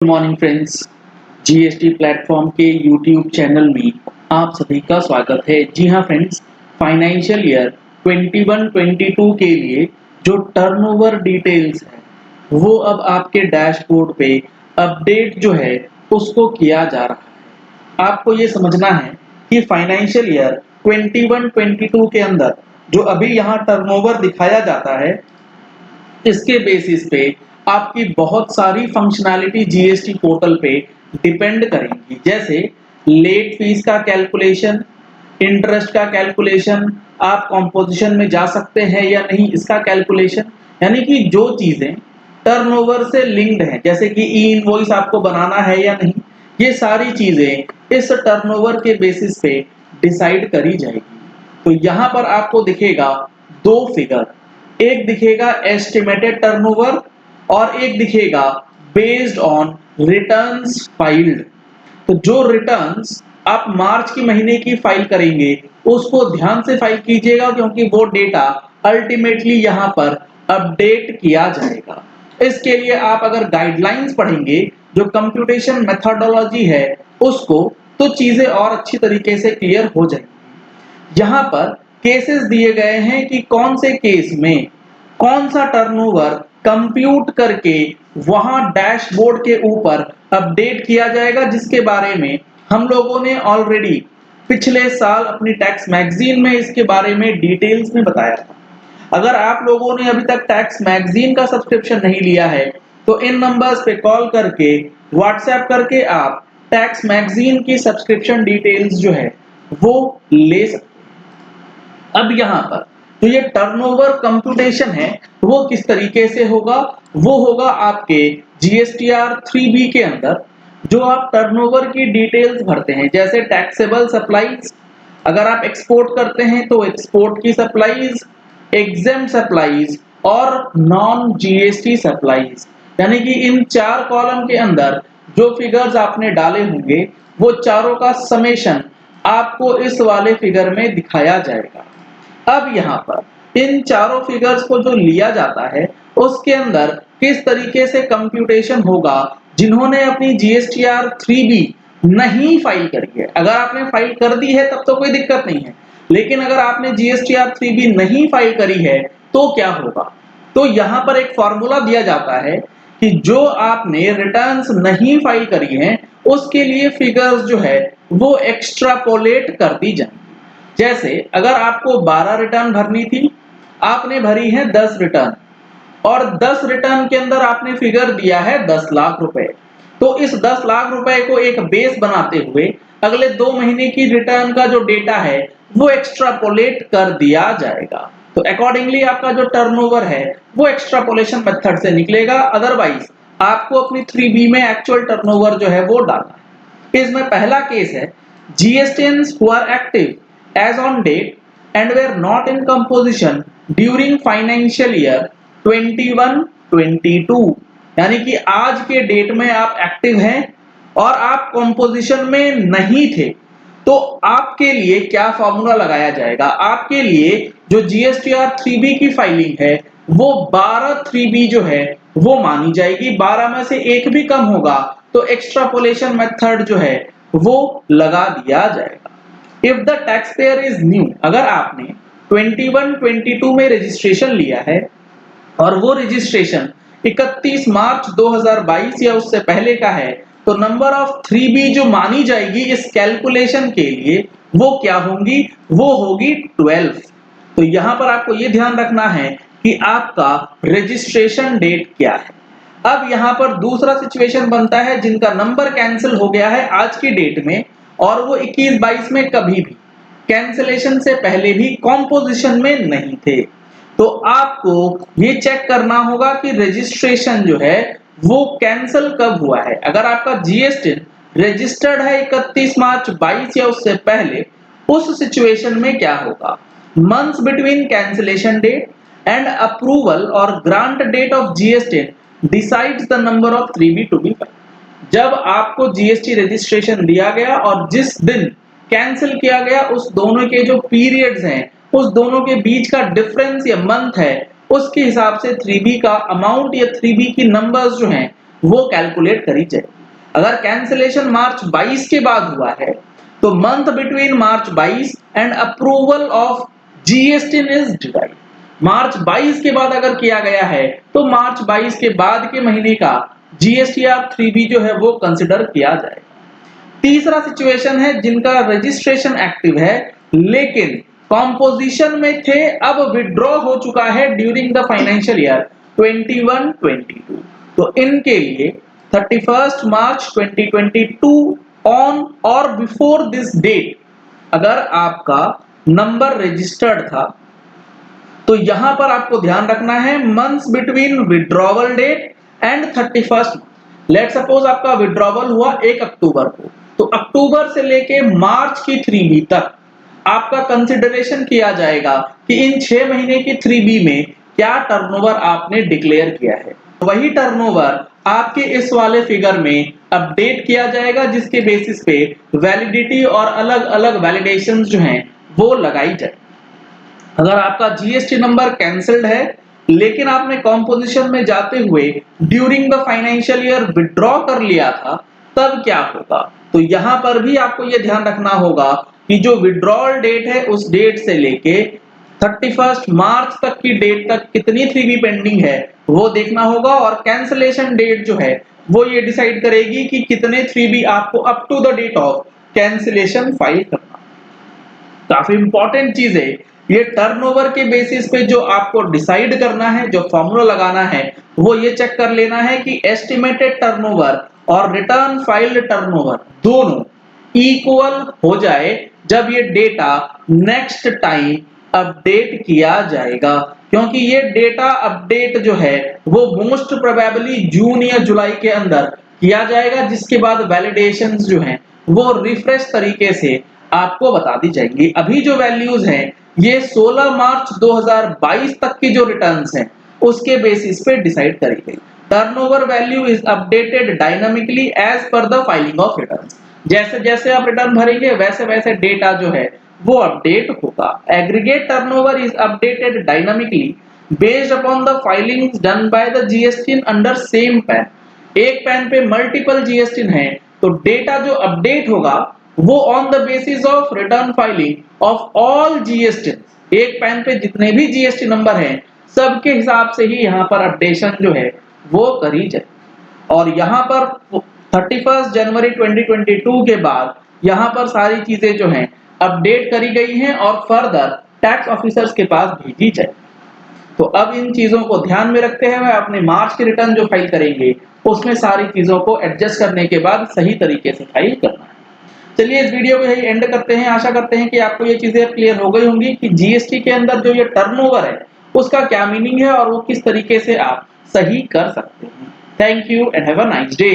Good morning friends. GST platform के YouTube channel में आप सभी का स्वागत है। जी हाँ फ्रेंड्स, फाइनेंशियल ईयर 21-22 के लिए जो टर्नओवर डिटेल्स है वो अब आपके डैशबोर्ड पे अपडेट जो है उसको किया जा रहा है। आपको ये समझना है कि फाइनेंशियल ईयर 21-22 के अंदर जो अभी यहाँ टर्नओवर दिखाया जाता है इसके बेसिस पे आपकी बहुत सारी फंक्शनैलिटी जीएसटी पोर्टल पे डिपेंड करेंगी, जैसे लेट फीस का कैलकुलेशन, इंटरेस्ट का कैलकुलेशन, आप कॉम्पोजिशन में जा सकते हैं या नहीं इसका कैलकुलेशन, यानी कि जो चीजें टर्नओवर से लिंक्ड हैं, जैसे कि ई इनवॉइस आपको बनाना है या नहीं, ये सारी चीजें इस टर्नओवर के बेसिस पे डिसाइड करी जाएगी। तो यहाँ पर आपको दिखेगा दो फिगर, एक दिखेगा एस्टिमेटेड टर्नओवर और एक दिखेगा बेस्ड ऑन रिटर्न्स फाइल्ड। तो जो रिटर्न्स आप मार्च की महीने की फाइल करेंगे उसको ध्यान से फाइल कीजिएगा, क्योंकि वो डेटा अल्टीमेटली यहाँ पर अपडेट किया जाएगा। इसके लिए आप अगर गाइडलाइंस पढ़ेंगे, जो कंप्यूटेशन मेथोडोलॉजी है उसको, तो चीजें और अच्छी तरीके से क्लियर हो जाएंगी। यहाँ पर केसेस दिए गए हैं कि कौन से केस में कौन सा टर्नओवर कंप्यूट करके वहां डैशबोर्ड के ऊपर अपडेट किया जाएगा, जिसके बारे में हम लोगों ने ऑलरेडी पिछले साल अपनी टैक्स मैगजीन में इसके बारे में डिटेल्स में बताया था। अगर आप लोगों ने अभी तक टैक्स मैगजीन का सब्सक्रिप्शन नहीं लिया है तो इन नंबर्स पे कॉल करके व्हाट्सएप करके आप टैक्स मैगजीन की सब्सक्रिप्शन डिटेल्स जो है वो ले सकते हैं। अब यहाँ पर तो ये टर्नओवर कंप्यूटेशन है वो किस तरीके से होगा, वो होगा आपके जीएसटीआर 3B के अंदर जो आप टर्नओवर की डिटेल्स भरते हैं, जैसे टैक्सेबल सप्लाईज, अगर आप एक्सपोर्ट करते हैं तो एक्सपोर्ट की सप्लाईज, एग्जेम्प्ट सप्लाईज और नॉन जीएसटी सप्लाईज, यानी कि इन चार कॉलम के अंदर जो फिगर्स आपने डाले होंगे वो चारों का समेशन आपको इस वाले फिगर में दिखाया जाएगा। अब यहाँ पर इन चारों फिगर्स को जो लिया जाता है उसके अंदर किस तरीके से कंप्यूटेशन होगा, जिन्होंने अपनी जीएसटीआर 3B नहीं फाइल करी है, अगर आपने फाइल कर दी है तब तो कोई दिक्कत नहीं है, लेकिन अगर आपने जीएसटीआर 3B नहीं फाइल करी है तो क्या होगा। तो यहाँ पर एक फॉर्मूला दिया जाता है कि जो आपने रिटर्न्स नहीं फाइल करी हैं उसके लिए फिगर्स जो है वो एक्स्ट्रापोलेट कर दी जाए। जैसे अगर आपको 12 रिटर्न भरनी थी, आपने भरी है 10 रिटर्न और 10 रिटर्न के अंदर आपने फिगर दिया है 10 लाख रुपए, तो इस 10 लाख रुपए को एक बेस बनाते हुए अगले 2 महीने की रिटर्न का जो डेटा है वो एक्स्ट्रापोलेट कर दिया जाएगा। तो अकॉर्डिंगली आपका जो टर्नओवर है वो एक्स्ट्रापोलेशन मेथड से निकलेगा, अदरवाइज आपको अपनी 3B में एक्चुअल टर्नओवर जो है वो डालना है। इसमें पहला केस है GSTians who are active as on date and were not in composition during financial year 21-22, यानी कि आज के डेट में आप एक्टिव हैं और आप कंपोजिशन में नहीं थे, तो आपके लिए क्या फॉर्मूला लगाया जाएगा। आपके लिए जो जीएसटीआर 3B की फाइलिंग है वो 12 3B जो है वो मानी जाएगी, 12 में से एक भी कम होगा तो एक्स्ट्रापोलेशन मेथड जो है वो लगा दिया जाएगा। If the tax payer is new, अगर आपने 21-22 में रजिस्ट्रेशन लिया है और वो रजिस्ट्रेशन 31 मार्च 2022 या उससे पहले का है, तो नंबर ऑफ 3B जो मानी जाएगी इस कैलकुलेशन के लिए वो क्या होंगी, वो होगी 12। तो यहां पर आपको ये ध्यान रखना है कि आपका रजिस्ट्रेशन डेट क्या है। अब यहां पर दूसरा सिचुएशन बनता है जिनका नंबर कैंसिल हो गया है आज की डेट में और वो 21-22 में कभी भी कैंसिलेशन से पहले भी कॉम्पोजिशन में नहीं थे, तो आपको ये चेक करना होगा कि रजिस्ट्रेशन जो है वो कैंसिल कब हुआ है। अगर आपका जीएसटी रजिस्टर्ड है 31 मार्च 22 या उससे पहले, उस सिचुएशन में क्या होगा, months between cancellation date and approval और grant date of GST decides the number of 3B to be filed. जब आपको जीएसटी रजिस्ट्रेशन दिया गया और जिस दिन कैंसिल किया गया उस दोनों के जो पीरियड्स हैं उस दोनों के बीच का डिफरेंस या मंथ है उसके हिसाब से 3B का अमाउंट या 3B की नंबर्स जो हैं वो कैलकुलेट करी जाए। अगर कैंसिलेशन मार्च 22 के बाद हुआ है तो month between March 22 and approval of GST is derived. March 22 के बाद अगर किया गया है तो मार्च 22 के बाद के महीने का जीएसटीआर 3B जो है वो कंसिडर किया जाएगा। तीसरा सिचुएशन है जिनका रजिस्ट्रेशन एक्टिव है लेकिन कॉम्पोजिशन में थे, अब विड्रॉ हो चुका है ड्यूरिंग द फाइनेंशियल ईयर 21-22। तो इनके लिए 31 मार्च 2022 ऑन और बिफोर दिस डेट अगर आपका नंबर रजिस्टर्ड था तो यहां पर आपको ध्यान रखना है months between withdrawal date and 31। Let suppose आपका विड्रॉवल हुआ 1 अक्टूबर को, तो अक्टूबर से लेके मार्च की 3B तक आपका कंसिडरेशन किया जाएगा कि इन 6 महीने की 3B में क्या टर्नओवर आपने डिक्लेयर किया है। वही टर्नओवर आपके इस वाले फिगर में अपडेट किया जाएगा जिसके बेसिस पे वैलिडिटी और अलग अलग वैलिडेशंस जो हैं वो लगाई जाए। अगर आपका जीएसटी नंबर कैंसिल्ड है लेकिन आपने कॉम्पोजिशन में जाते हुए during the financial year withdraw कर लिया था तब क्या होगा, तो यहां पर भी आपको यह ध्यान रखना होगा कि जो विड्रॉल डेट है उस डेट से लेके 31 मार्च तक की डेट तक कितनी 3B पेंडिंग है वो देखना होगा और कैंसिलेशन डेट जो है वो ये डिसाइड करेगी कि कितने 3B आपको up to the date of cancellation file करना। काफी इंपॉर्टेंट चीज है ये टर्नओवर के बेसिस पे जो आपको डिसाइड करना है, जो फॉर्मूला लगाना है वो ये चेक कर लेना है कि एस्टिमेटेड टर्नओवर और रिटर्न फाइल्ड टर्नओवर दोनों इक्वल हो जाए जब ये डेटा नेक्स्ट टाइम अपडेट किया जाएगा, क्योंकि ये डेटा अपडेट जो है वो मोस्ट प्रोबेबली जून या जुलाई के अंदर किया जाएगा जिसके बाद वैलिडेशंस जो हैं वो रिफ्रेश तरीके से आपको बता दी जाएंगी। अभी जो वैल्यूज हैं ये 16 मार्च 2022 तक की जो रिटर्न्स हैं उसके बेसिस पे डिसाइड करी गई। Turnover value is updated dynamically as per the filing of returns. जैसे जैसे आप रिटर्न भरेंगे वैसे वैसे डेटा जो है वो अपडेट होगा। Aggregate turnover is updated dynamically based upon the filings done by the GST under same pan. एक पैन पे मल्टीपल जीएसटी है तो डेटा जो अपडेट होगा वो on the basis of return filing of all GST. एक pan पे जितने भी जीएसटी नंबर हैं सबके हिसाब से ही यहाँ पर अपडेशन जो है वो करी जाए। और यहाँ पर 31 जनवरी 2022 के बाद यहाँ पर सारी चीजें जो हैं अपडेट करी गई हैं और फर्दर टैक्स ऑफिसर्स के पास भेजी जाए। तो अब इन चीजों को ध्यान में रखते हुए अपने मार्च की रिटर्न जो फाइल करेंगे उसमें सारी चीजों को एडजस्ट करने के बाद सही तरीके से फाइल करना है। चलिए इस वीडियो को यही एंड करते हैं। आशा करते हैं कि आपको ये चीजें क्लियर हो गई होंगी कि जीएसटी के अंदर जो ये टर्नओवर है उसका क्या मीनिंग है और वो किस तरीके से आप सही कर सकते हैं। Thank you and have a nice day.